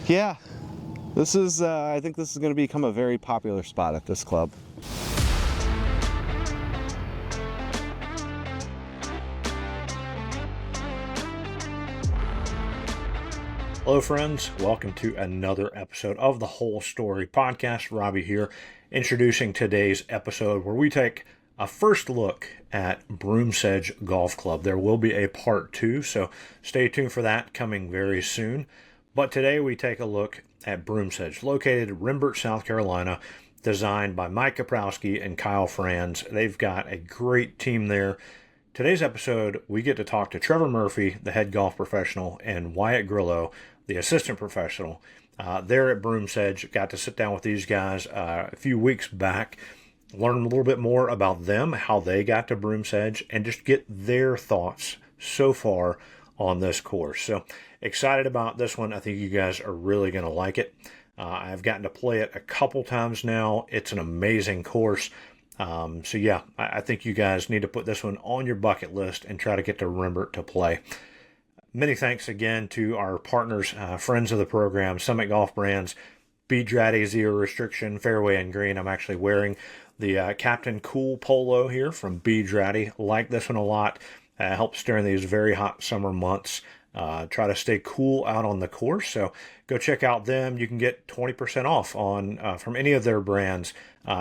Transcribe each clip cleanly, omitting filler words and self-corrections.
Yeah, this is, I think this is going to become a very popular spot at this club. Hello friends, welcome to another episode of the Whole Story Podcast. Robby here, introducing today's episode where we take a first look at Broomsedge Golf Club. There will be a part 2, so stay tuned for that coming very soon. But today we take a look at Broomsedge, located in Rembert, South Carolina, designed by Mike Koprowski and Kyle Franz. They've got a great team there. Today's episode, we get to talk to Trevor Murphy, the head golf professional, and Wyatt Grillo, the assistant professional. There at Broomsedge, got to sit down with these guys a few weeks back, learn a little bit more about them, how they got to Broomsedge, and just get their thoughts so far on this course. So excited about this one. I think you guys are really going to like it. I've gotten to play it a couple times now. It's an amazing course. So yeah, I think you guys need to put this one on your bucket list and try to get to Rembert to play. Many thanks again to our partners, friends of the program, Summit Golf Brands, Bedrati Zero Restriction, Fairway and Green. I'm actually wearing the Captain Cool Polo here from Bedrati. Like this one a lot. Helps during these very hot summer months. Try to stay cool out on the course. So go check out them. You can get 20% off on from any of their brands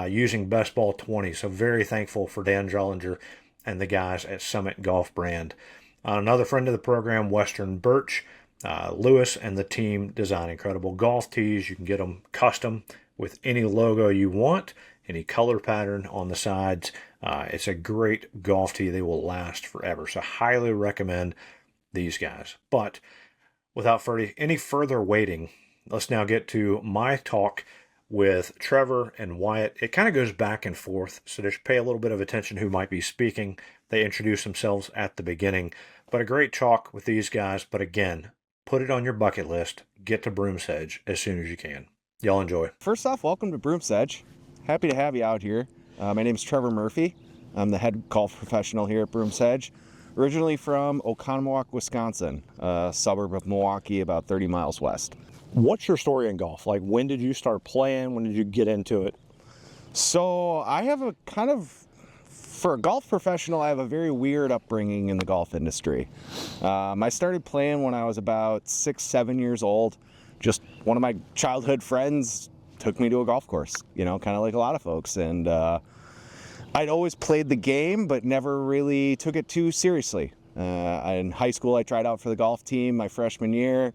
using Best Ball 20. So very thankful for Dan Drollinger and the guys at Summit Golf Brand. Another friend of the program, Western Birch. Lewis and the team design incredible golf tees. You can get them custom with any logo you want, any color pattern on the sides. It's a great golf tee. They will last forever. So highly recommend these guys. But without any further waiting, let's now get to my talk with Trevor and Wyatt. It kind of goes back and forth, so just pay a little bit of attention who might be speaking. They introduce themselves at the beginning. But a great talk with these guys. But again, put it on your bucket list. Get to Broomsedge as soon as you can. Y'all enjoy. First off, welcome to Broomsedge. Happy to have you out here. My name is Trevor Murphy. I'm the head golf professional here at Broomsedge. Originally from Oconomowoc, Wisconsin, a suburb of Milwaukee, about 30 miles west. What's your story in golf? Like, when did you start playing? When did you get into it? So I have a kind of, for a golf professional, I have a very weird upbringing in the golf industry. I started playing when I was about 6-7 years old. Just one of my childhood friends took me to a golf course, you know, kind of like a lot of folks. And I'd always played the game, but never really took it too seriously. In high school, I tried out for the golf team my freshman year.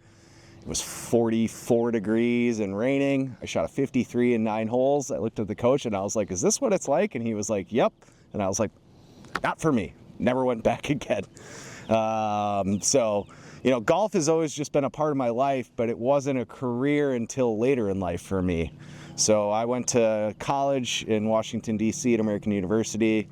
It was 44 degrees and raining. I shot a 53 in 9 holes. I looked at the coach and I was like, is this what it's like? And he was like, yep. And I was like, not for me. Never went back again. So, you know, golf has always just been a part of my life, but it wasn't a career until later in life for me. So I went to college in Washington, D.C. at American University.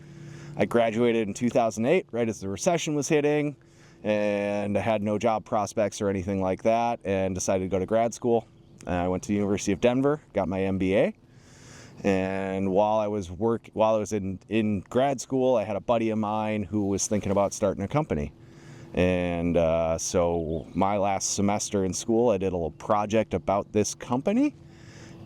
I graduated in 2008, right as the recession was hitting, and I had no job prospects or anything like that, and decided to go to grad school. I went to the University of Denver, got my MBA, and while I was in grad school, I had a buddy of mine who was thinking about starting a company. And so my last semester in school, I did a little project about this company,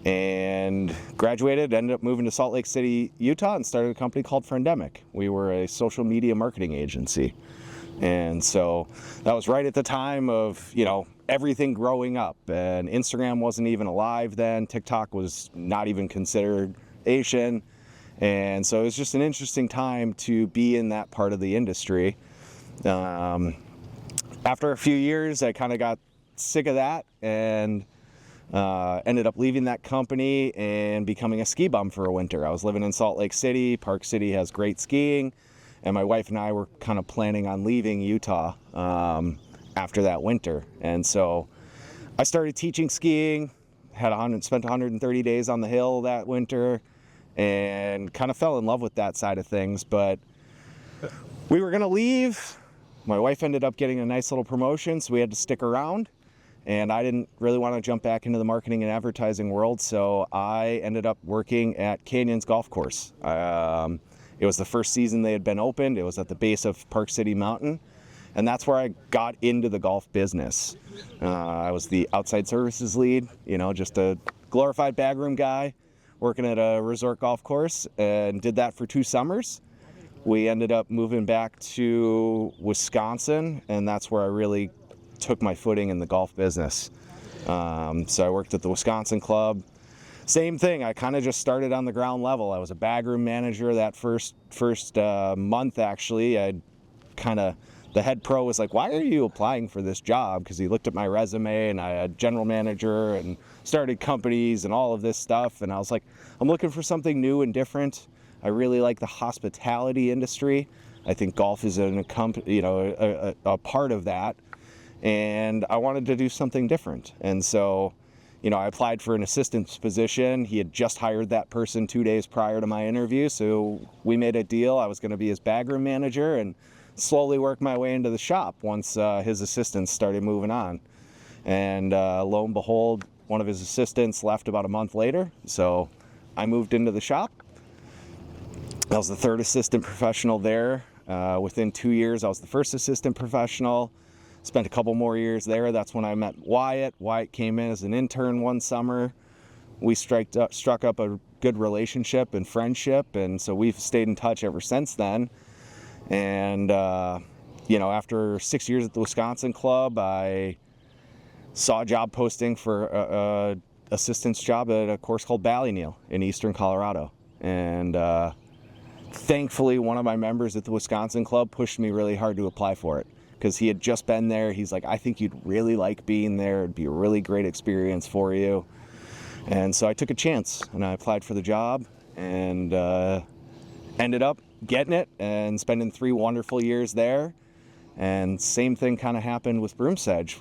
and graduated, ended up moving to Salt Lake City, Utah, and started a company called Friendemic. We were a social media marketing agency. And so that was right at the time of, you know, everything growing up, and Instagram wasn't even alive then. TikTok was not even considered Asian. And so it was just an interesting time to be in that part of the industry. After a few years, I kind of got sick of that and ended up leaving that company and becoming a ski bum for a winter. I was living in Salt Lake City. Park City has great skiing, and my wife and I were kind of planning on leaving Utah after that winter. And so I started teaching skiing, spent 130 days on the hill that winter, and kind of fell in love with that side of things. But we were going to leave. My wife ended up getting a nice little promotion, so we had to stick around. And I didn't really want to jump back into the marketing and advertising world, so I ended up working at Canyons Golf Course. It was the first season they had been opened. It was at the base of Park City Mountain. And that's where I got into the golf business. I was the outside services lead, just a glorified bagroom guy working at a resort golf course, and did that for 2 summers. We ended up moving back to Wisconsin, and that's where I really took my footing in the golf business. So I worked at the Wisconsin club. Same thing, I kind of just started on the ground level. I was a bagroom manager that first month, actually. The head pro was like, why are you applying for this job? Because he looked at my resume, and I had general manager and started companies and all of this stuff. And I was like, I'm looking for something new and different. I really like the hospitality industry. I think golf is a part of that. And I wanted to do something different. And so, I applied for an assistant's position. He had just hired that person 2 days prior to my interview. So we made a deal. I was going to be his bagroom manager and slowly work my way into the shop once his assistants started moving on. And lo and behold, one of his assistants left about a month later. So I moved into the shop. I was the 3rd assistant professional there. Within 2 years, I was the 1st assistant professional. Spent a couple more years there. That's when I met Wyatt. Wyatt came in as an intern one summer. We struck up a good relationship and friendship, and so we've stayed in touch ever since then. And, after 6 years at the Wisconsin club, I saw a job posting for an assistant's job at a course called Ballyneal in eastern Colorado. And thankfully, one of my members at the Wisconsin club pushed me really hard to apply for it, because he had just been there. He's like, I think you'd really like being there. It'd be a really great experience for you. And so I took a chance, and I applied for the job, and ended up getting it and spending 3 wonderful years there. And same thing kind of happened with Broomsedge.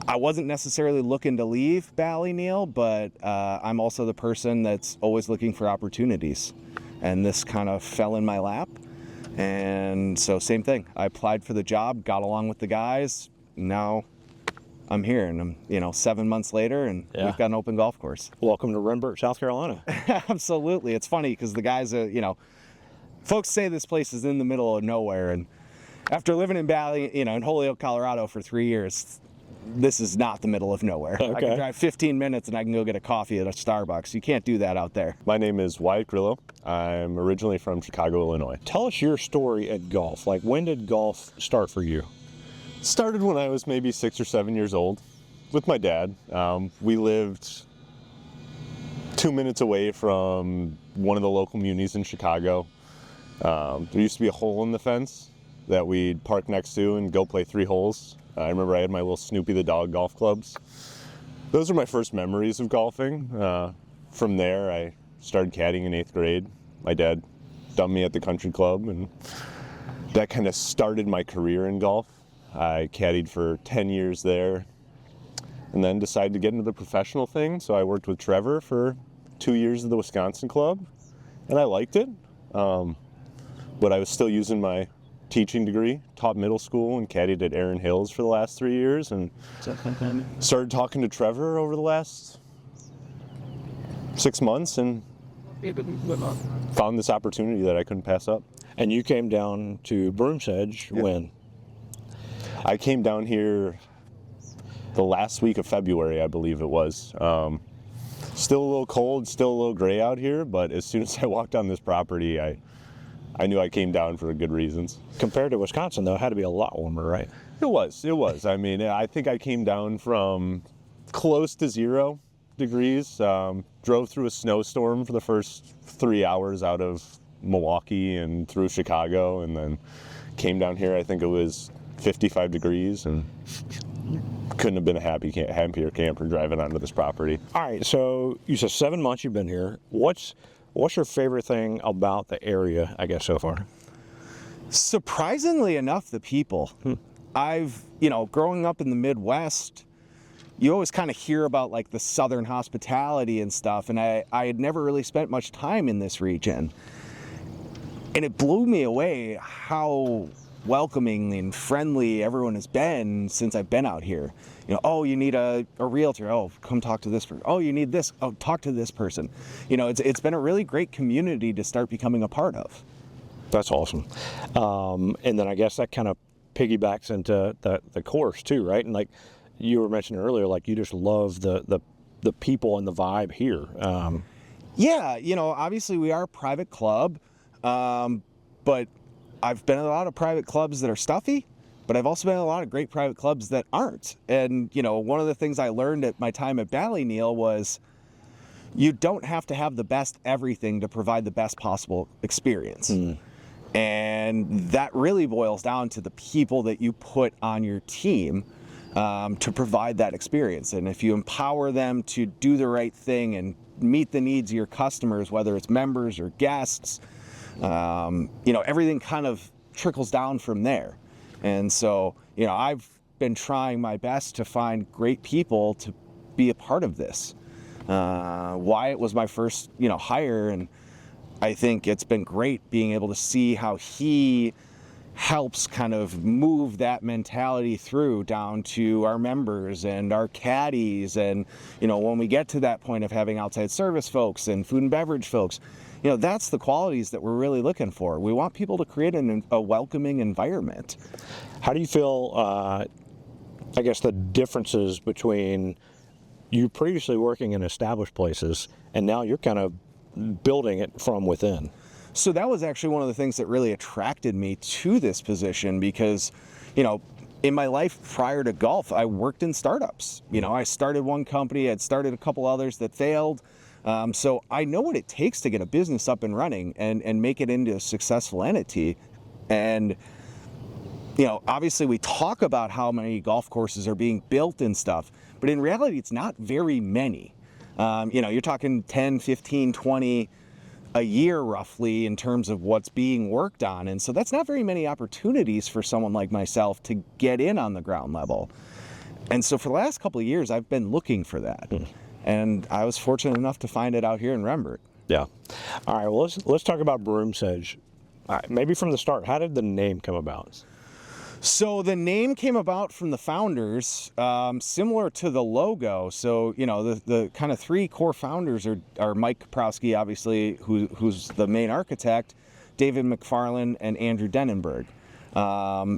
I wasn't necessarily looking to leave Ballyneal, but I'm also the person that's always looking for opportunities. And this kind of fell in my lap. And so same thing. I applied for the job, got along with the guys. Now I'm here, and I'm 7 months later, and we've got an open golf course. Welcome to Rembert, South Carolina. Absolutely. It's funny because the guys folks say this place is in the middle of nowhere, and after living in in Holyoke, Colorado for 3 years, this is not the middle of nowhere. Okay. I can drive 15 minutes and I can go get a coffee at a Starbucks. You can't do that out there. My name is Wyatt Grillo. I'm originally from Chicago, Illinois. Tell us your story at golf. Like, when did golf start for you? Started when I was maybe 6 or 7 years old with my dad. We lived 2 minutes away from one of the local munis in Chicago. There used to be a hole in the fence that we'd park next to and go play 3 holes. I remember I had my little Snoopy the dog golf clubs. Those are my first memories of golfing. From there, I started caddying in 8th grade. My dad dumped me at the country club, and that kind of started my career in golf. I caddied for 10 years there, and then decided to get into the professional thing. So I worked with Trevor for 2 years at the Wisconsin club, and I liked it. But I was still using my teaching degree, taught middle school, and caddied at Erin Hills for the last 3 years, and started talking to Trevor over the last 6 months, and found this opportunity that I couldn't pass up. And you came down to Broomsedge when? I came down here the last week of February, I believe it was. Still a little cold, still a little gray out here, but as soon as I walked on this property, I knew I came down for good reasons. Compared to Wisconsin, though, it had to be a lot warmer, right? It was. I mean, I think I came down from close to 0 degrees, drove through a snowstorm for the first 3 hours out of Milwaukee and through Chicago, and then came down here, I think it was 55 degrees, and couldn't have been a happier camper driving onto this property. All right, so you said 7 months you've been here. What's your favorite thing about the area, I guess, so far? Surprisingly enough, the people. I've, growing up in the Midwest, you always kind of hear about like the Southern hospitality and stuff, and I had never really spent much time in this region. And it blew me away how welcoming and friendly everyone has been since I've been out here. Oh, you need a realtor. Oh, come talk to this person. Oh, you need this. Oh, talk to this person. It's been a really great community to start becoming a part of. That's awesome. And then I guess that kind of piggybacks into the course too, right? And like you were mentioning earlier, like you just love the people and the vibe here. Yeah, obviously we are a private club, but I've been in a lot of private clubs that are stuffy, but I've also been in a lot of great private clubs that aren't. And, one of the things I learned at my time at Ballyneal was you don't have to have the best everything to provide the best possible experience. And that really boils down to the people that you put on your team to provide that experience. And if you empower them to do the right thing and meet the needs of your customers, whether it's members or guests, everything kind of trickles down from there. And so, I've been trying my best to find great people to be a part of this. Wyatt was my first, hire, and I think it's been great being able to see how he helps kind of move that mentality through down to our members and our caddies. And, when we get to that point of having outside service folks and food and beverage folks, that's the qualities that we're really looking for. We want people to create a welcoming environment. How do you feel, I guess, the differences between you previously working in established places and now you're kind of building it from within? So that was actually one of the things that really attracted me to this position because, in my life prior to golf, I worked in startups. I started one company, I'd started a couple others that failed. So I know what it takes to get a business up and running and make it into a successful entity. And, obviously we talk about how many golf courses are being built and stuff, but in reality, it's not very many. You're talking 10, 15, 20 a year roughly in terms of what's being worked on. And so that's not very many opportunities for someone like myself to get in on the ground level. And so for the last couple of years, I've been looking for that. And I was fortunate enough to find it out here in Rembert. Yeah. All right, well, let's talk about Broomsedge. All right, maybe from the start, how did the name come about? So the name came about from the founders, similar to the logo. So, the kind of three core founders are Mike Koprowski, obviously, who's the main architect, David McFarland, and Andrew Denenberg.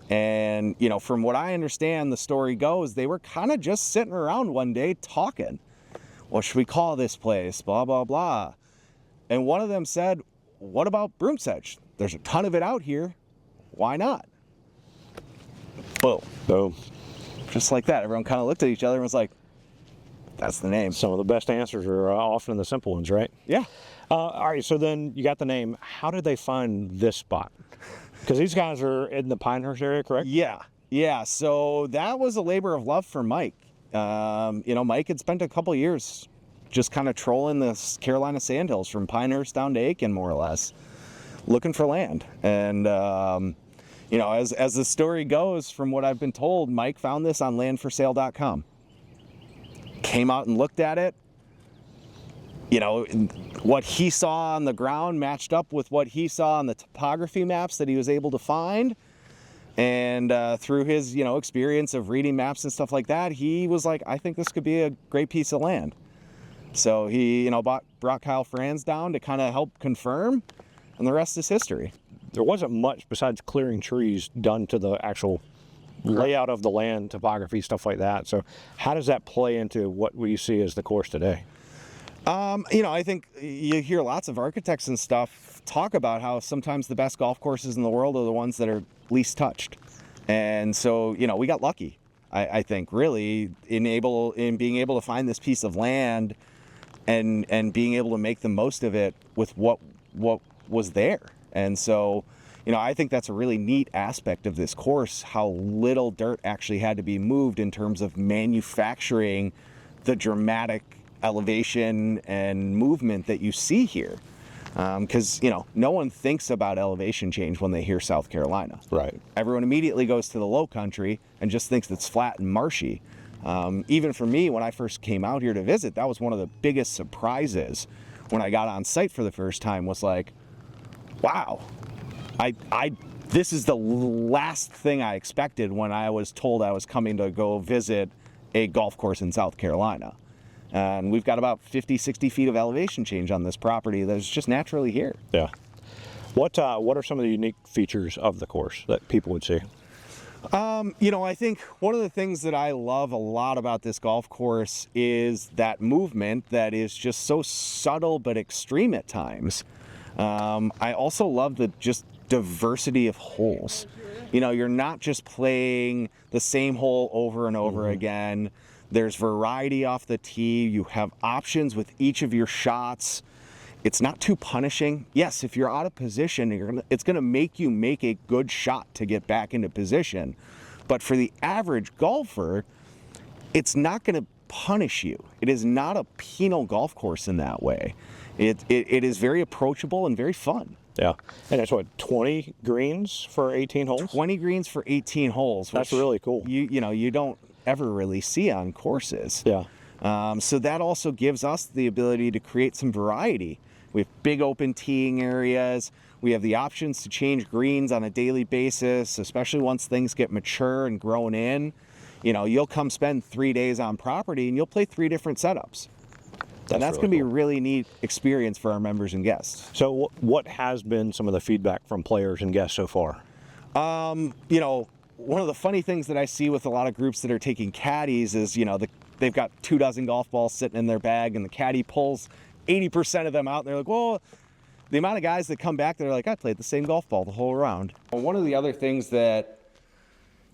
And, from what I understand, the story goes, they were kind of just sitting around one day talking. What should we call this place? Blah, blah, blah. And one of them said, what about Broomsedge? There's a ton of it out here. Why not? Boom. Just like that. Everyone kind of looked at each other and was like, that's the name. Some of the best answers are often the simple ones, right? Yeah. All right, so then you got the name. How did they find this spot? Because these guys are in the Pinehurst area, correct? Yeah. So that was a labor of love for Mike. Mike had spent a couple years just kind of trolling the Carolina Sandhills from Pinehurst down to Aiken, more or less, looking for land. And, as the story goes, from what I've been told, Mike found this on landforsale.com. Came out and looked at it. What he saw on the ground matched up with what he saw on the topography maps that he was able to find. And through his, experience of reading maps and stuff like that, he was like, I think this could be a great piece of land. So he, brought Kyle Franz down to kind of help confirm, and the rest is history. There wasn't much besides clearing trees done to the actual layout of the land, topography, stuff like that. So how does that play into what we see as the course today? I think you hear lots of architects and stuff talk about how sometimes the best golf courses in the world are the ones that are least touched. And so, we got lucky, I think, really, in being able to find this piece of land and being able to make the most of it with what was there. And so, I think that's a really neat aspect of this course, how little dirt actually had to be moved in terms of manufacturing the dramatic elevation and movement that you see here. Because, no one thinks about elevation change when they hear South Carolina. Right. Everyone immediately goes to the low country and just thinks it's flat and marshy. Even for me, when I first came out here to visit, that was one of the biggest surprises when I got on site for the first time, was like, wow, this is the last thing I expected when I was told I was coming to go visit a golf course in South Carolina. And we've got about 50, 60 feet of elevation change on this property that's just naturally here. Yeah. What are some of the unique features of the course that people would see? I think one of the things that I love a lot about this golf course is that movement that is just so subtle but extreme at times. I also love the just diversity of holes. You're not just playing the same hole over and over again. There's variety off the tee. You have options with each of your shots. It's not too punishing. Yes, if you're out of position, it's going to make you make a good shot to get back into position. But for the average golfer, it's not going to punish you. It is not a penal golf course in that way. It is very approachable and very fun. Yeah, and it's 20 greens for 18 holes? 20 greens for 18 holes. That's really cool. You don't ever really see on courses. Yeah. So that also gives us the ability to create some variety. We have big open teeing areas. We have the options to change greens on a daily basis, especially once things get mature and grown in. You'll come spend 3 days on property and you'll play 3 different setups. And that's going to be a really neat experience for our members and guests. So what has been some of the feedback from players and guests so far? One of the funny things that I see with a lot of groups that are taking caddies is, they've got 24 golf balls sitting in their bag and the caddy pulls 80% of them out. And they're like, well, the amount of guys that come back, they're like, I played the same golf ball the whole round. One of the other things that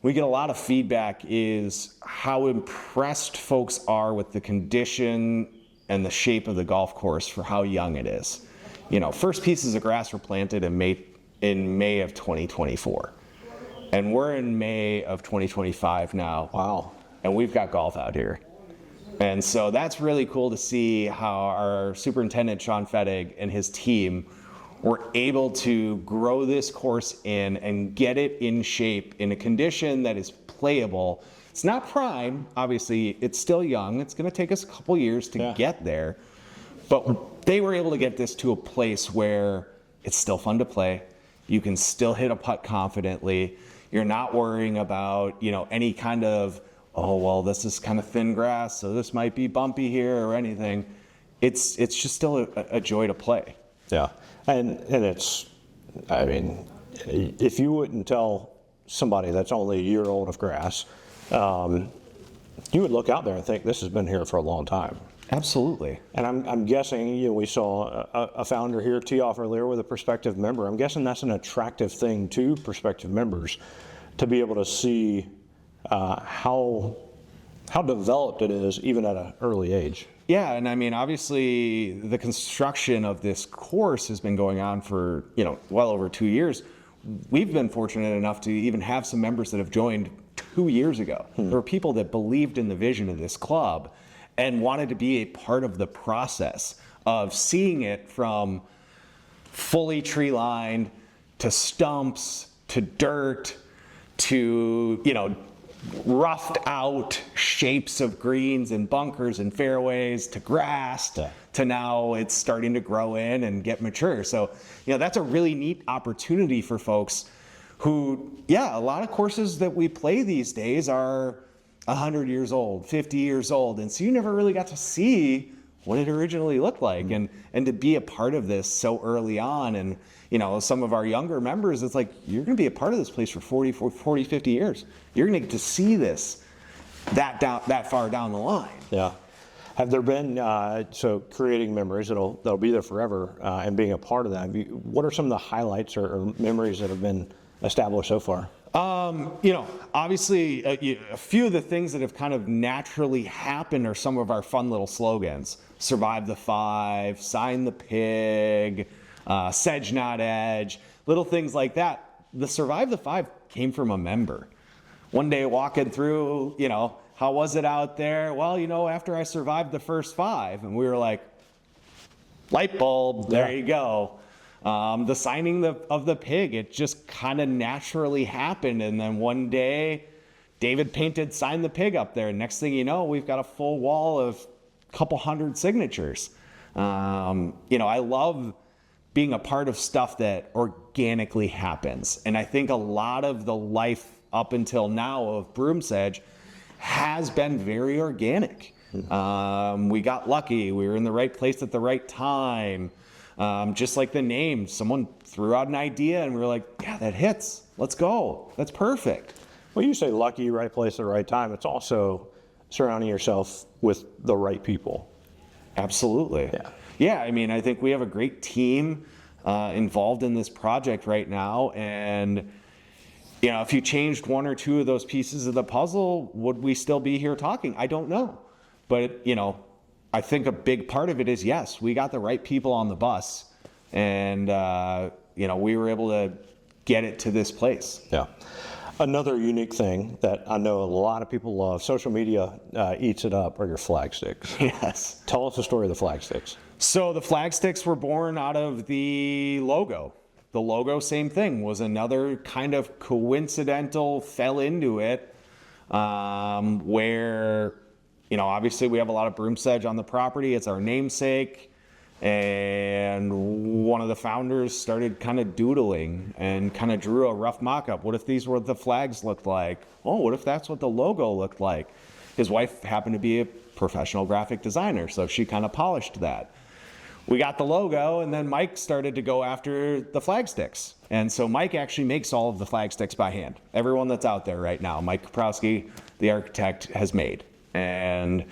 we get a lot of feedback is how impressed folks are with the condition and the shape of the golf course for how young it is. First pieces of grass were planted in May of 2024. And we're in May of 2025 now. Wow. And we've got golf out here. And so that's really cool to see how our superintendent, Sean Fettig, and his team were able to grow this course in and get it in shape in a condition that is playable. It's not prime, obviously, it's still young. It's going to take us a couple years to get there. But they were able to get this to a place where it's still fun to play. You can still hit a putt confidently. You're not worrying about, any kind of, oh, well, this is kind of thin grass, so this might be bumpy here or anything. It's just still a joy to play. Yeah, and it's, if you wouldn't tell somebody that's only a year old of grass, you would look out there and think this has been here for a long time. Absolutely. And I'm guessing, we saw a founder here tee off earlier with a prospective member. I'm guessing that's an attractive thing to prospective members, to be able to see how developed it is even at an early age. Yeah, and obviously the construction of this course has been going on for, well over 2 years. We've been fortunate enough to even have some members that have joined 2 years ago. There were people that believed in the vision of this club and wanted to be a part of the process of seeing it from fully tree lined to stumps to dirt to, roughed out shapes of greens and bunkers and fairways to grass to now it's starting to grow in and get mature. So, that's a really neat opportunity for folks who, a lot of courses that we play these days are 100 years old, 50 years old. And so you never really got to see what it originally looked like. And to be a part of this so early on, and, some of our younger members, it's like, you're going to be a part of this place for 40, 50 years. You're going to get to see this that far down the line. Yeah. Have there been, so creating memories that'll be there forever, and being a part of that, what are some of the highlights or memories that have been established so far? Obviously a few of the things that have kind of naturally happened are some of our fun little slogans. Survive the 5, sign the pig, Sedge not edge, little things like that. The Survive the 5 came from a member. One day walking through, how was it out there? Well, after I survived the first 5, and we were like, light bulb, there you go. The signing of the pig, it just kind of naturally happened. And then one day, David painted Sign the Pig up there. And next thing you know, we've got a full wall of a couple hundred signatures. I love being a part of stuff that organically happens. And I think a lot of the life up until now of Broomsedge has been very organic. We got lucky. We were in the right place at the right time. Just like the name, someone threw out an idea and we were like, yeah, that hits. Let's go. That's perfect. Well, you say lucky, right place at the right time. It's also surrounding yourself with the right people. Absolutely. Yeah. Yeah, I mean, I think we have a great team involved in this project right now. And, you know, if you changed one or two of those pieces of the puzzle, would we still be here talking? I don't know. But, you know, I think a big part of it is, yes, we got the right people on the bus. And, you know, we were able to get it to this place. Yeah. Another unique thing that I know a lot of people love, social media eats it up, are your flag sticks. Yes. Tell us the story of the flag sticks. So the flag sticks were born out of the logo. The logo, same thing, was another kind of coincidental, fell into it, where, you know, obviously we have a lot of Broomsedge on the property. It's our namesake. And one of the founders started kind of doodling and kind of drew a rough mock-up. What if these were what the flags looked like? Oh, what if that's what the logo looked like? His wife happened to be a professional graphic designer, so she kind of polished that. We got the logo, and then Mike started to go after the flag sticks. And so Mike actually makes all of the flag sticks by hand. Everyone that's out there right now, Mike Koprowski, the architect, has made. And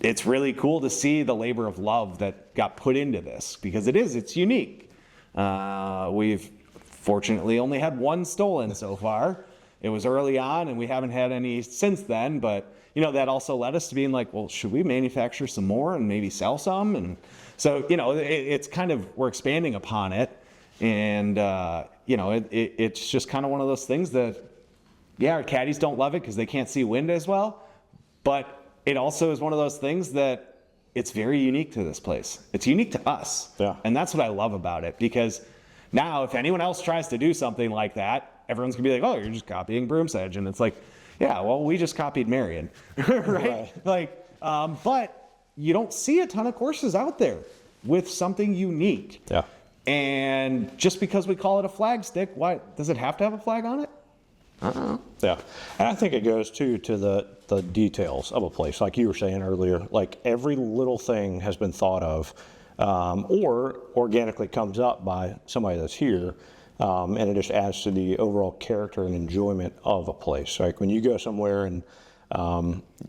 it's really cool to see the labor of love that got put into this, because it's unique. We've fortunately only had one stolen so far. It was early on, and we haven't had any since then, but you know, that also led us to being like, well, should we manufacture some more and maybe sell some? And so, you know, it's kind of, we're expanding upon it. And, you know, it's just kind of one of those things that, yeah, our caddies don't love it because they can't see wind as well. But it also is one of those things that it's very unique to this place. It's unique to us. Yeah. And that's what I love about it, because now if anyone else tries to do something like that, everyone's gonna be like, oh, you're just copying Broomsedge. And it's like, yeah, well, we just copied Marion, right? Like, but you don't see a ton of courses out there with something unique. Yeah. And just because we call it a flag stick, why does it have to have a flag on it? Yeah, and I think it goes too to the details of a place, like you were saying earlier. Like every little thing has been thought of, or organically comes up by somebody that's here, and it just adds to the overall character and enjoyment of a place. Like when you go somewhere and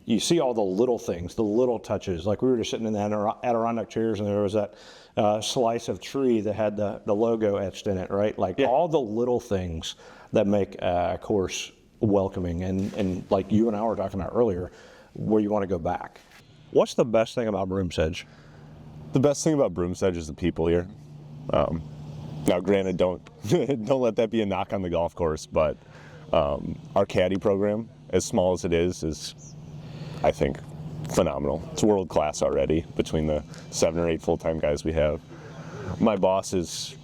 you see all the little things, the little touches. Like we were just sitting in the Adirondack chairs, and there was that slice of tree that had the logo etched in it, right? Like all the little things that make a course welcoming, and like you and I were talking about earlier, where you want to go back. What's the best thing about Broomsedge? The best thing about Broomsedge is the people here. Now, granted, don't let that be a knock on the golf course, but our caddy program, as small as it is, I think, phenomenal. It's world class already between the 7 or 8 full-time guys we have. My boss is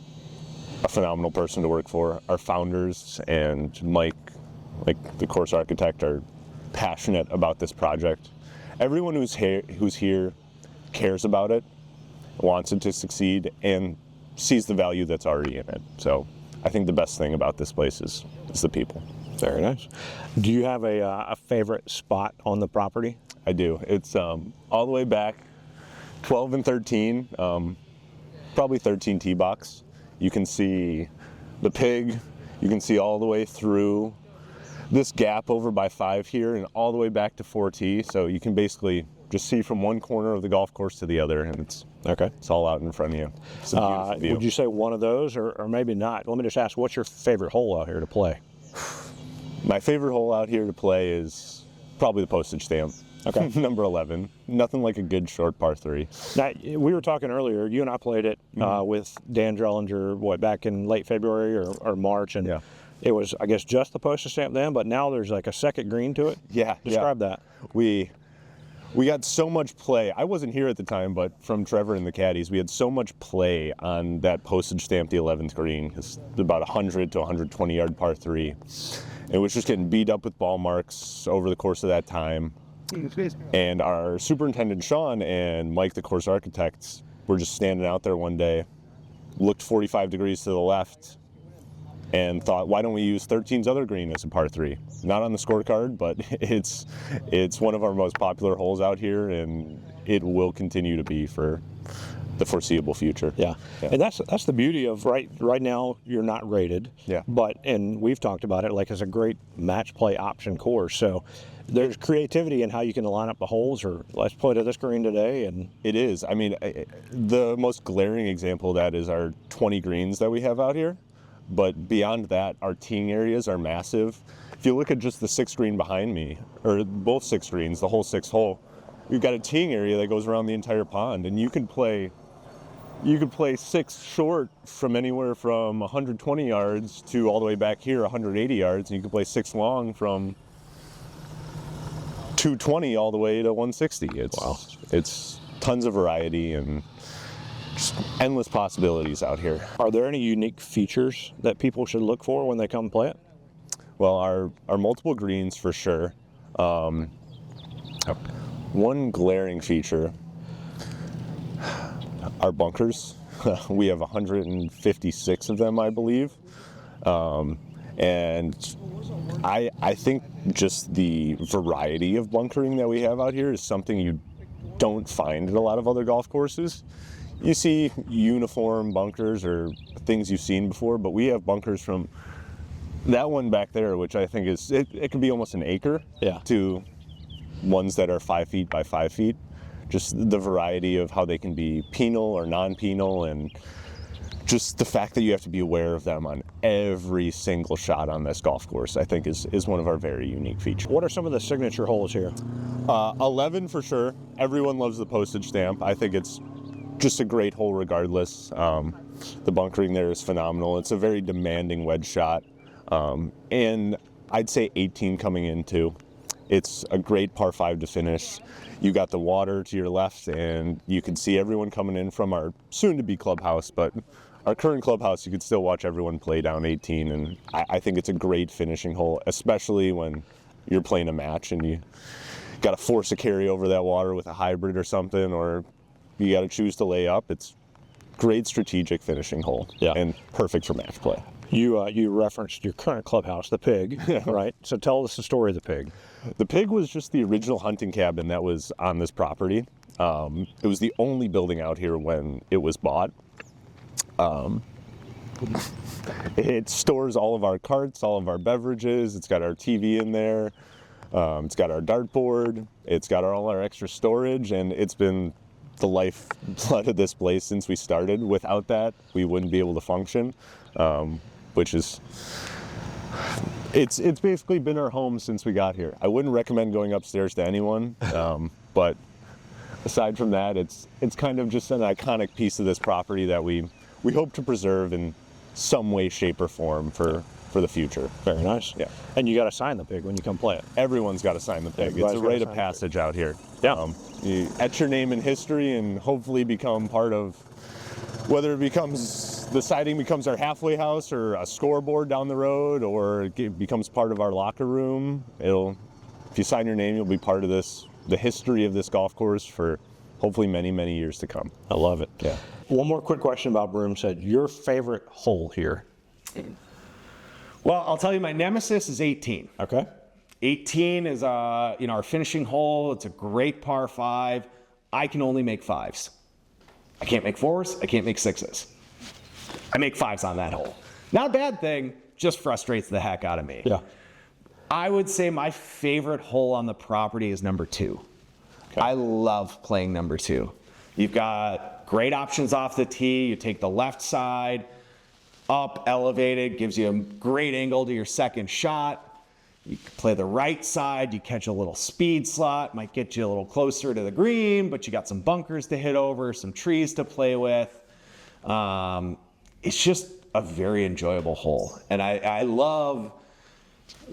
a phenomenal person to work for. Our founders and Mike, like the course architect, are passionate about this project. Everyone who's here cares about it, wants it to succeed, and sees the value that's already in it. So I think the best thing about this place is the people. Very nice. Do you have a favorite spot on the property? I do. It's all the way back, 12 and 13, probably 13 tee box. You can see the pig. You can see all the way through this gap over by 5 here and all the way back to 4T. So you can basically just see from one corner of the golf course to the other, and it's all out in front of you. It's a beautiful view. Would you say one of those, or maybe not? Let me just ask, what's your favorite hole out here to play? My favorite hole out here to play is probably the postage stamp. Okay. Number 11. Nothing like a good short par 3. Now, we were talking earlier, you and I played it with Dan Drellinger, back in late February or March, and it was, I guess, just the postage stamp then, but now there's like a second green to it? Yeah. Describe that. We got so much play. I wasn't here at the time, but from Trevor and the caddies, we had so much play on that postage stamp, the 11th green. It's about 100 to 120 yard par 3. It was just getting beat up with ball marks over the course of that time. And our superintendent, Sean, and Mike, the course architects, were just standing out there one day, looked 45 degrees to the left, and thought, why don't we use 13's other green as a par 3? Not on the scorecard, but it's one of our most popular holes out here, and it will continue to be for the foreseeable future. Yeah. And that's the beauty of right now you're not rated. Yeah. And we've talked about it, like it's a great match play option course. So there's creativity in how you can line up the holes, or let's play to this green today. And It is. I mean, the most glaring example of that is our 20 greens that we have out here. But beyond that, our teeing areas are massive. If you look at just the 6th green behind me, or both 6 greens, the whole 6th hole, we've got a teeing area that goes around the entire pond, and you could play 6 short from anywhere from 120 yards to all the way back here 180 yards, and you can play 6 long from 220 all the way to 160. It's tons of variety and just endless possibilities out here. are there any unique features that people should look for when they come play it? Well, our multiple greens for sure. One glaring feature, our bunkers. We have 156 of them, I believe. And I think just the variety of bunkering that we have out here is something you don't find at a lot of other golf courses. You see uniform bunkers or things you've seen before, but we have bunkers from that one back there, which I think is, it can be almost an acre, to ones that are 5 feet by 5 feet. Just the variety of how they can be penal or non-penal, and just the fact that you have to be aware of them on every single shot on this golf course, I think is one of our very unique features. What are some of the signature holes here? 11 for sure. Everyone loves the postage stamp. I think it's just a great hole regardless. The bunkering there is phenomenal. It's a very demanding wedge shot. And I'd say 18 coming in too. It's a great par 5 to finish. You got the water to your left, and you can see everyone coming in from our soon-to-be clubhouse, but our current clubhouse, you could still watch everyone play down 18, and I think it's a great finishing hole, especially when you're playing a match and you got to force a carry over that water with a hybrid or something, or you got to choose to lay up. It's great strategic finishing hole, and perfect for match play. You referenced your current clubhouse, the Pig, right? So tell us the story of the Pig. The Pig was just the original hunting cabin that was on this property. It was the only building out here when it was bought. It stores all of our carts, all of our beverages. It's got our TV in there. It's got our dartboard. It's got all our extra storage, and it's been the lifeblood of this place since we started. Without that, we wouldn't be able to function. Which is, it's basically been our home since we got here. I wouldn't recommend going upstairs to anyone, but aside from that, it's kind of just an iconic piece of this property that we hope to preserve in some way, shape, or form for the future. Very nice. Yeah. And you got to sign the Pig when you come play it. Everyone's got to sign the Pig. Everybody's It's a rite of passage out here. Yeah. You etch your name in history and hopefully become part of, whether it becomes, the siding becomes our halfway house or a scoreboard down the road, or it becomes part of our locker room. If you sign your name, you'll be part of the history of this golf course for hopefully many, many years to come. I love it. Yeah. One more quick question about Broomsedge. Your favorite hole here? Well, I'll tell you, my nemesis is 18. Okay. 18 is our finishing hole. It's a great par 5. I can only make 5s. I can't make 4s. I can't make 6s. I make 5s on that hole. Not a bad thing, just frustrates the heck out of me. Yeah. I would say my favorite hole on the property is number 2. Okay. I love playing number 2. You've got great options off the tee. You take the left side, up, elevated, gives you a great angle to your second shot. You can play the right side, you catch a little speed slot, might get you a little closer to the green, but you got some bunkers to hit over, some trees to play with. It's just a very enjoyable hole. And I love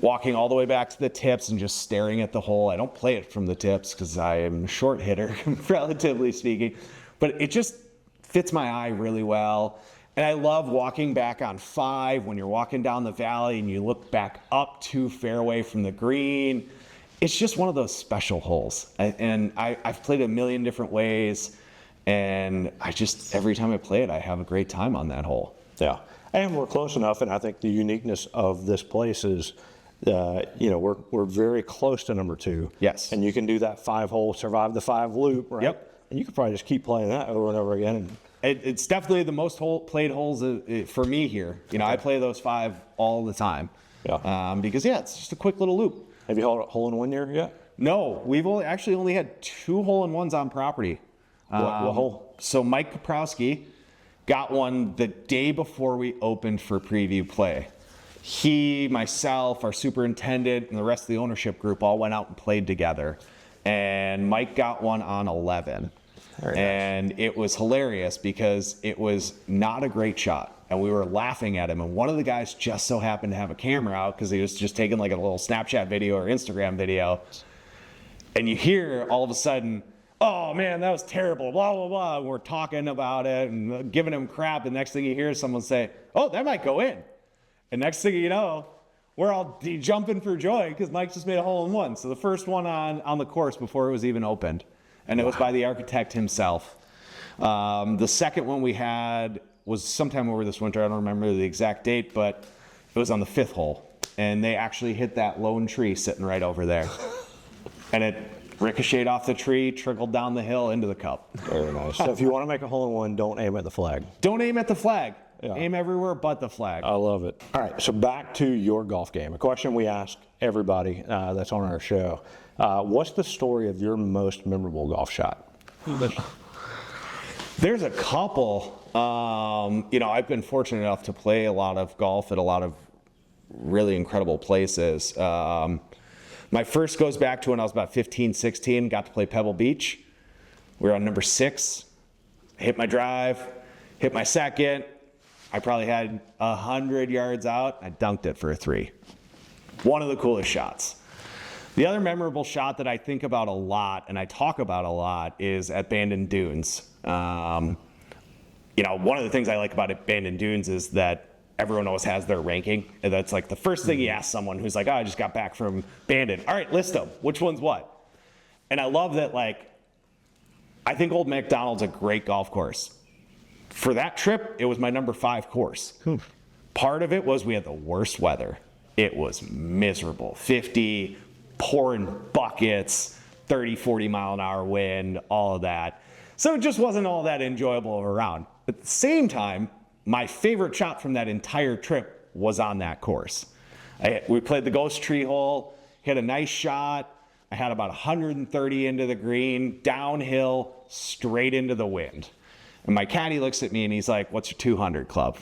walking all the way back to the tips and just staring at the hole. I don't play it from the tips because I am a short hitter, relatively speaking, but it just fits my eye really well. And I love walking back on 5 when you're walking down the valley and you look back up to fairway from the green. It's just one of those special holes. I've played a million different ways, and every time I play it, I have a great time on that hole. Yeah. And we're close enough, and I think the uniqueness of this place is, we're very close to number 2. Yes. And you can do that 5-hole, survive the 5 loop, right? Yep. And you could probably just keep playing that over and over again. And It's definitely the most played holes for me here. You know, I play those 5 all the time. Yeah. Because, it's just a quick little loop. have you held a hole-in-one there yet? No, we've only had 2 hole-in-ones on property. What hole? So Mike Koprowski got one the day before we opened for preview play. He, myself, our superintendent, and the rest of the ownership group all went out and played together. And Mike got one on 11. Very nice. And it was hilarious because it was not a great shot. And we were laughing at him. And one of the guys just so happened to have a camera out because he was just taking like a little Snapchat video or Instagram video. And you hear all of a sudden, oh man, that was terrible, blah, blah, blah. And we're talking about it and giving him crap. And next thing you hear is someone say, oh, that might go in. And next thing you know, we're all jumping for joy because Mike just made a hole-in-one. So the first one on the course before it was even opened. And it was by the architect himself. The second one we had was sometime over this winter. I don't remember the exact date, but it was on the 5th hole. And they actually hit that lone tree sitting right over there. And it ricocheted off the tree, trickled down the hill into the cup. Very nice. So if you want to make a hole-in-one, don't aim at the flag. Don't aim at the flag. Yeah. Aim everywhere but the flag. I love it. All right, so back to your golf game. A question we ask everybody that's on our show. What's the story of your most memorable golf shot? There's a couple. I've been fortunate enough to play a lot of golf at a lot of really incredible places. My first goes back to when I was about 15, 16, got to play Pebble Beach. We were on number 6, hit my drive, hit my second. I probably had 100 yards out. I dunked it for a 3. One of the coolest shots. The other memorable shot that I think about a lot and I talk about a lot is at Bandon Dunes. One of the things I like about Bandon Dunes is that everyone always has their ranking. And that's like the first thing you ask someone who's like, oh, I just got back from Bandon. All right, list them. Which one's what? And I love that, I think Old McDonald's a great golf course. For that trip, it was my number 5 course. Part of it was we had the worst weather. It was miserable. 50, pouring buckets, 30, 40 mile an hour wind, all of that. So it just wasn't all that enjoyable of a round. But at the same time, my favorite shot from that entire trip was on that course. We played the Ghost Tree hole, hit a nice shot. I had about 130 into the green, downhill, straight into the wind. And my caddy looks at me and he's like, what's your 200 club?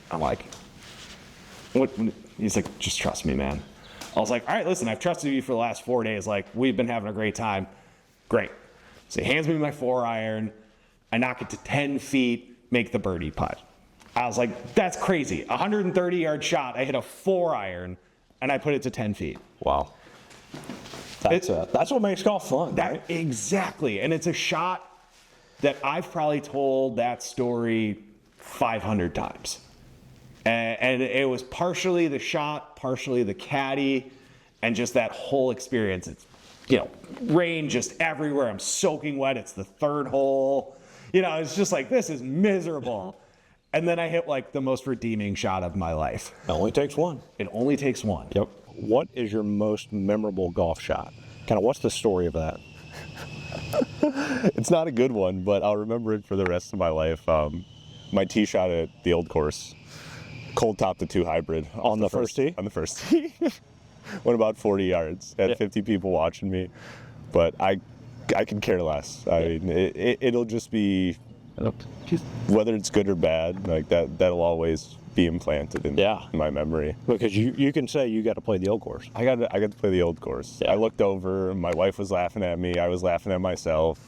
I'm like, what? He's like, just trust me, man. I was like, all right, listen, I've trusted you for the last 4 days. We've been having a great time. Great. So he hands me my 4-iron. I knock it to 10 feet, make the birdie putt. I was like, that's crazy. 130-yard shot. I hit a 4-iron, and I put it to 10 feet. Wow. That's what makes golf fun, right? Exactly. And it's a shot that I've probably told that story 500 times. And it was partially the shot, partially the caddy, and just that whole experience. It's, rain just everywhere. I'm soaking wet. It's the 3rd hole. It's just like, this is miserable. And then I hit the most redeeming shot of my life. It only takes one. It only takes one. Yep. What is your most memorable golf shot? What's the story of that? It's not a good one, but I'll remember it for the rest of my life. My tee shot at the old course, cold top to 2 hybrid. On the first tee? On the first tee. Went about 40 yards. Had 50 people watching me, but I could care less. I mean, it'll just be, whether it's good or bad, that'll always be implanted in my memory. Because you can say you got to play the old course. I got to play the old course. Yeah. I looked over, my wife was laughing at me, I was laughing at myself,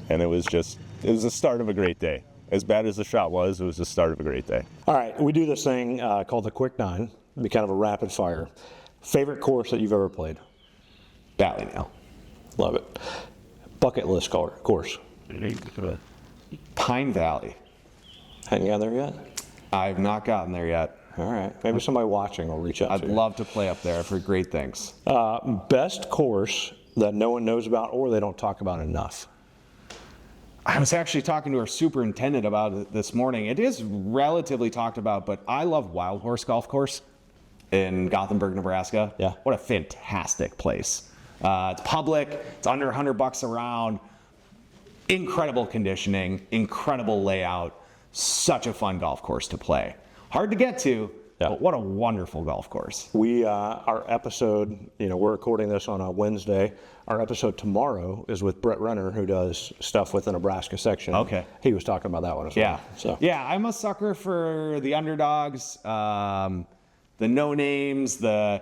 and it was the start of a great day. As bad as the shot was, it was the start of a great day. All right, we do this thing called the Quick 9. It'll be kind of a rapid fire. Favorite course that you've ever played? Ballynail. Love it. Bucket list course? Pine Valley. Hadn't got there yet? I've not gotten there yet. All right. Maybe somebody watching will reach out I'd to you. love to play up there. I've heard great things. Best course that no one knows about or they don't talk about enough? I was actually talking to our superintendent about it this morning. It is relatively talked about, but I love Wild Horse Golf Course in Gothenburg, Nebraska. Yeah. What a fantastic place. It's public. It's under $100 a round. incredible conditioning, incredible layout, such a fun golf course to play. Hard to get to, but what a wonderful golf course. Our episode, we're recording this on a Wednesday. Our episode tomorrow is with Brett Renner, who does stuff with the Nebraska section. Okay. He was talking about that one as well. So. Yeah, I'm a sucker for the underdogs, the no names, I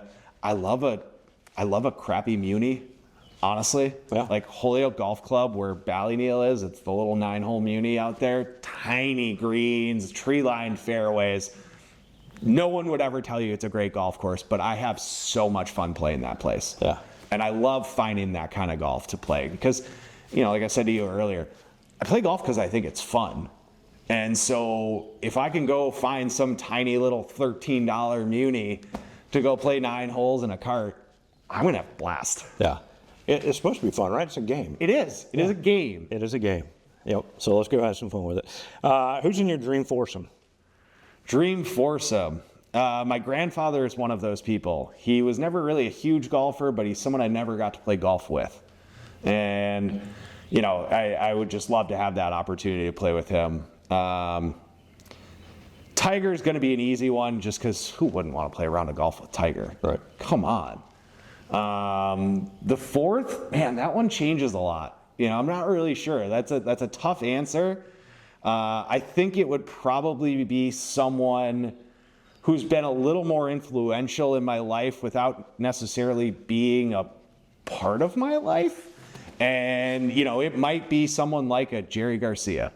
love a crappy muni, honestly. Yeah. Like Holyoke Golf Club, where Ballyneal is, it's the little 9-hole muni out there. Tiny greens, tree-lined fairways. No one would ever tell you it's a great golf course, but I have so much fun playing that place. Yeah. And I love finding that kind of golf to play because, like I said to you earlier, I play golf because I think it's fun. And so if I can go find some tiny little $13 muni to go play 9 holes in a cart, I'm going to have a blast. Yeah. It's supposed to be fun, right? It's a game. It is. It is a game. It is a game. Yep. So let's go have some fun with it. Who's in your dream foursome? Dream foursome. My grandfather is one of those people. He was never really a huge golfer, but he's someone I never got to play golf with. And, I would just love to have that opportunity to play with him. Tiger's going to be an easy one just because who wouldn't want to play a round of golf with Tiger? Right. Come on. The fourth, man, that one changes a lot. I'm not really sure. That's a tough answer. I think it would probably be someone who's been a little more influential in my life without necessarily being a part of my life. And, it might be someone like a Jerry Garcia.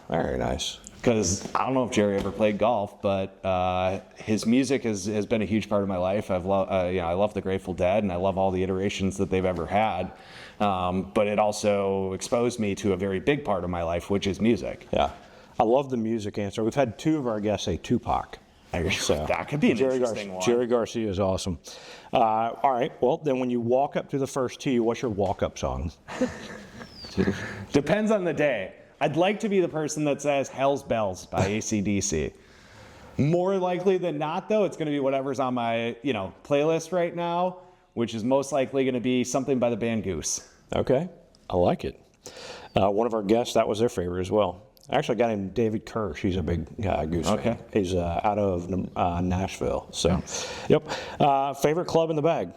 Very nice. Because I don't know if Jerry ever played golf, but his music has been a huge part of my life. I love the Grateful Dead, and I love all the iterations that they've ever had. But it also exposed me to a very big part of my life, which is music. Yeah. I love the music answer. We've had 2 of our guests say Tupac. So that could be an interesting one. Jerry Garcia is awesome. All right. Well, then when you walk up to the first tee, what's your walk-up song? Depends on the day. I'd like to be the person that says Hell's Bells by AC/DC. More likely than not, though, it's going to be whatever's on my, playlist right now, which is most likely going to be something by the band Goose. Okay. I like it. One of our guests, that was their favorite as well. Actually, a guy named David Kirsch. He's a big Goose fan. He's out of Nashville. So, yep. Favorite club in the bag?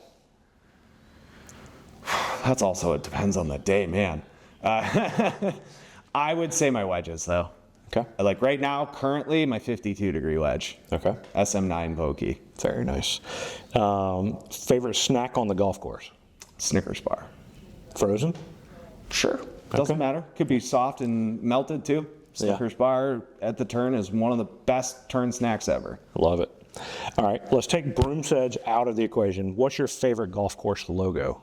That's also, it depends on the day, man. I would say my wedges, though. Okay. Like right now, currently, my 52-degree wedge. Okay. SM9 Vokey. Very nice. Favorite snack on the golf course? Snickers bar. Frozen? Sure. Doesn't matter. Could be soft and melted, too. Snickers bar at the turn is one of the best turn snacks ever. Love it. All right, let's take Broomsedge out of the equation. What's your favorite golf course logo?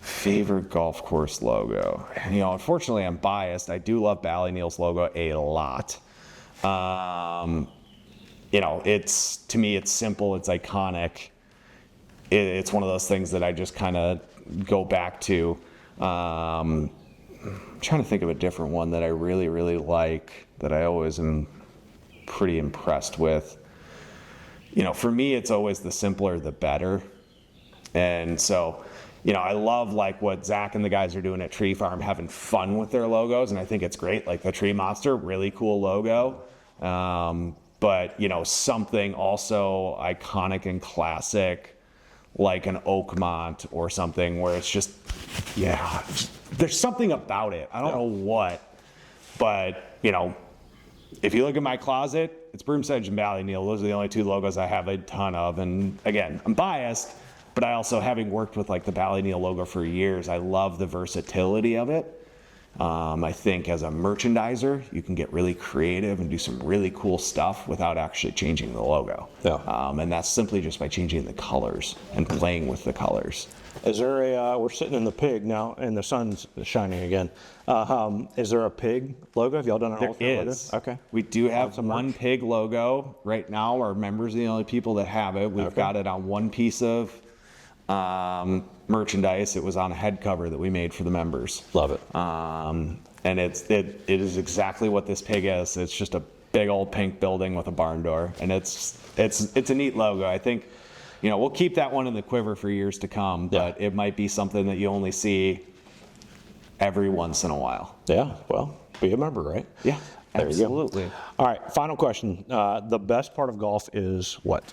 Favorite golf course logo? Unfortunately, I'm biased. I do love Ballyneal's logo a lot. It's, to me, it's simple. It's iconic. It's one of those things that I just kind of go back to. I'm trying to think of a different one that I really, really like, that I always am pretty impressed with. For me, it's always the simpler, the better. And so, I love like what Zach and the guys are doing at Tree Farm, having fun with their logos. And I think it's great. Like the Tree Monster, really cool logo. But, something also iconic and classic, like an Oakmont or something where it's just, there's something about it. I don't know what, but, if you look at my closet, it's Broomsedge and Ballyneal. Those are the only 2 logos I have a ton of. And again, I'm biased, but I also, having worked with like the Ballyneal logo for years, I love the versatility of it. I think as a merchandiser, you can get really creative and do some really cool stuff without actually changing the logo. Yeah. And that's simply just by changing the colors and playing with the colors. Is there we're sitting in the pig now and the sun's shining again. Is there a pig logo? Have y'all done an alternate logo? There is. Okay. We do have one pig logo right now. Our members are the only people that have it. We've got it on one piece of merchandise. It was on a head cover that we made for the members. Love it. And it is exactly what this pig is. It's just a big old pink building with a barn door, and it's a neat logo. I think, we'll keep that one in the quiver for years to come, but it might be something that you only see every once in a while. Yeah, well, be a member, right? Yeah, There you go. absolutely. All right, final question. The best part of golf is what?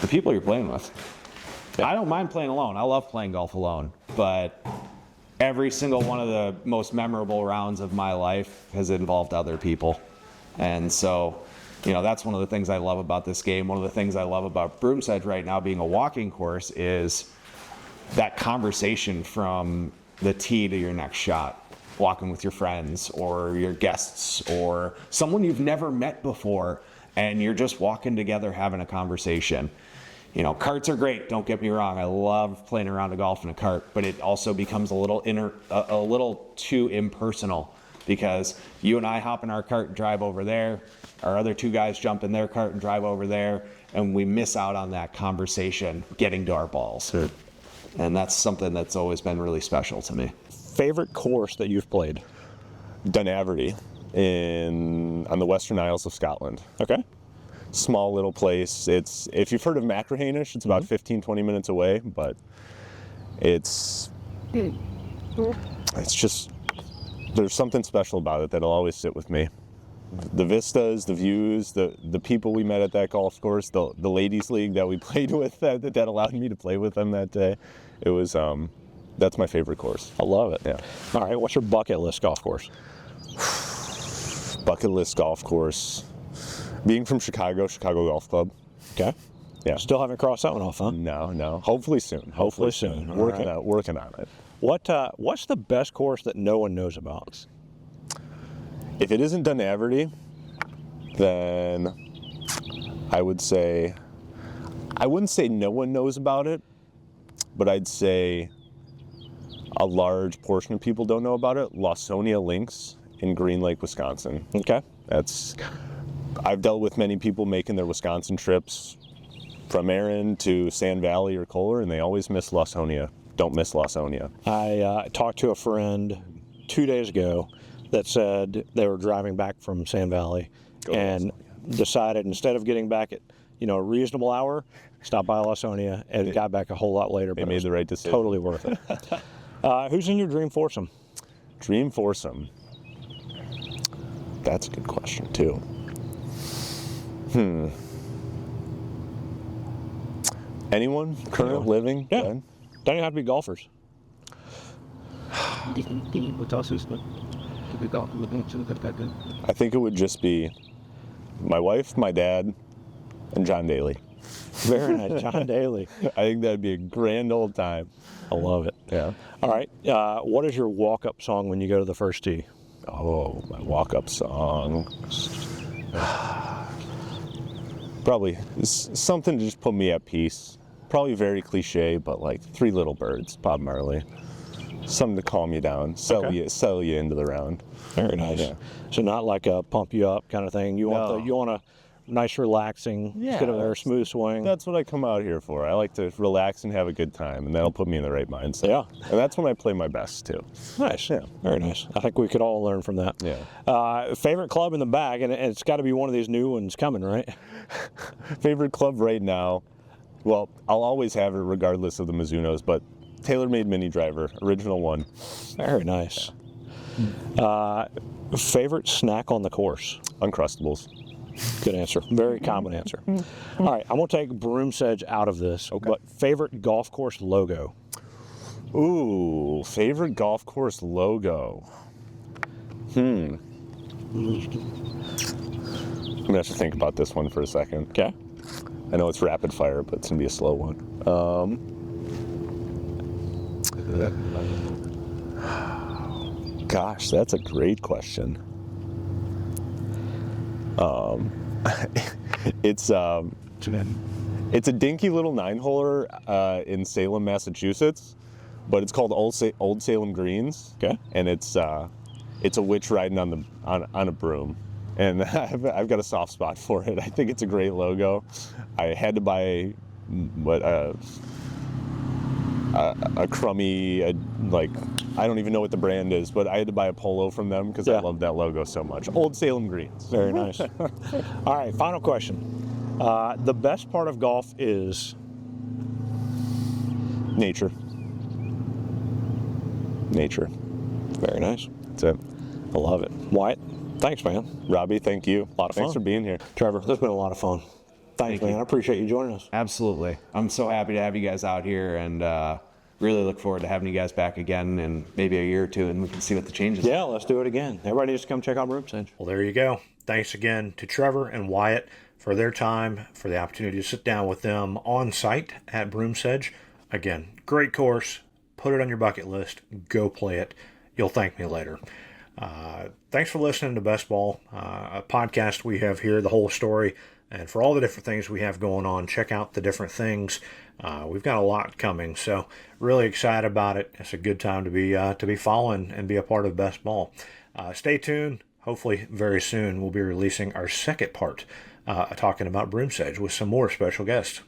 The people you're playing with. I don't mind playing alone. I love playing golf alone, but every single one of the most memorable rounds of my life has involved other people. And so, you know, that's one of the things I love about this game. One of the things I love about Broomsedge right now being a walking course is that conversation from the tee to your next shot, walking with your friends or your guests or someone you've never met before, and you're just walking together having a conversation. You know, carts are great, don't get me wrong. I love playing around a golf in a cart, but it also becomes a little too impersonal, because you and I hop in our cart and drive over there, our other two guys jump in their cart and drive over there, and we miss out on that conversation getting to our balls. Sure. And that's something that's always been really special to me. Favorite course that you've played? Dunaverty on the Western Isles of Scotland. Okay. Small little place. It's, if you've heard of Macrahanish, it's about 15-20 minutes away, but it's just, there's something special about it that'll always sit with me. The vistas, the views, the people we met at that golf course, the ladies league that we played with that allowed me to play with them that day. It was, that's my favorite course. I love it. Yeah. All right, what's your bucket list golf course? Bucket list golf course. Being from Chicago Golf Club. Okay. Yeah. Still haven't crossed that one off, huh? No. Hopefully soon. Hopefully soon. All Working right. working on it. What's the best course that no one knows about? If it isn't Dunaverty, then I wouldn't say no one knows about it, but I'd say a large portion of people don't know about it. Lawsonia Links in Green Lake, Wisconsin. Okay. I've dealt with many people making their Wisconsin trips from Erin to Sand Valley or Kohler, and they always miss Lawsonia. Don't miss Lawsonia. I talked to a friend 2 days ago that said they were driving back from Sand Valley and decided, instead of getting back at a reasonable hour, stop by Lawsonia and got back a whole lot later. They made the right decision. Totally worth it. Who's in your dream foursome? Dream foursome. That's a good question too. Anyone current living? Yeah. Dead? Don't even have to be golfers. I think it would just be my wife, my dad, and John Daly. Very nice. John Daly. I think that'd be a grand old time. I love it. Yeah. All right. What is your walk-up song when you go to the first tee? Oh, my walk-up song. Probably something to just put me at peace. Probably very cliche, but like Three Little Birds, Bob Marley. Something to calm you down, settle you into the round. Very nice. Yeah. So not like a pump you up kind of thing. You No. want a nice relaxing, get over there, smooth swing. That's what I come out here for. I like to relax and have a good time, and that'll put me in the right mindset. Yeah. And that's when I play my best too. Nice. Yeah. Very nice. I think we could all learn from that. Yeah. Favorite club in the bag, and it's got to be one of these new ones coming, right? Favorite club right now? Well, I'll always have it regardless of the Mizunos, but TaylorMade Mini Driver, original one. Very nice. Favorite snack on the course? Uncrustables. Good answer. Very common answer. All right, I'm going to take Broomsedge out of this, but favorite golf course logo? Ooh, favorite golf course logo. I'm gonna have to think about this one for a second. Okay. I know it's rapid fire, but it's gonna be a slow one. Gosh, that's a great question. It's a dinky little 9-holer in Salem, Massachusetts, but it's called Old Salem Greens. Okay. And it's a witch riding on a broom, and I've got a soft spot for it. I think it's a great logo. I had to buy a crummy, like, I don't even know what the brand is, but I had to buy a polo from them because I love that logo so much. Old Salem Greens. Very nice. All right, final question. The best part of golf is? Nature. Very nice. That's it. I love it. Wyatt, thanks, man. Robbie, thank you. A lot of Thanks fun. for being here. Trevor, this has been a lot of fun. Thanks, man. I appreciate you joining us. Absolutely. I'm so happy to have you guys out here, and really look forward to having you guys back again in maybe a year or two, and we can see what the changes are. Yeah, let's do it again. Everybody needs to come check out Broomsedge. Well, there you go. Thanks again to Trevor and Wyatt for their time, for the opportunity to sit down with them on site at Broomsedge. Again, great course. Put it on your bucket list. Go play it. You'll thank me later. Thanks for listening to Best Ball, a podcast we have here, The Whole Story. And for all the different things we have going on, check out the different things. We've got a lot coming, so really excited about it. It's a good time to be following and be a part of Best Ball. Stay tuned. Hopefully very soon we'll be releasing our second part, talking about Broomsedge with some more special guests.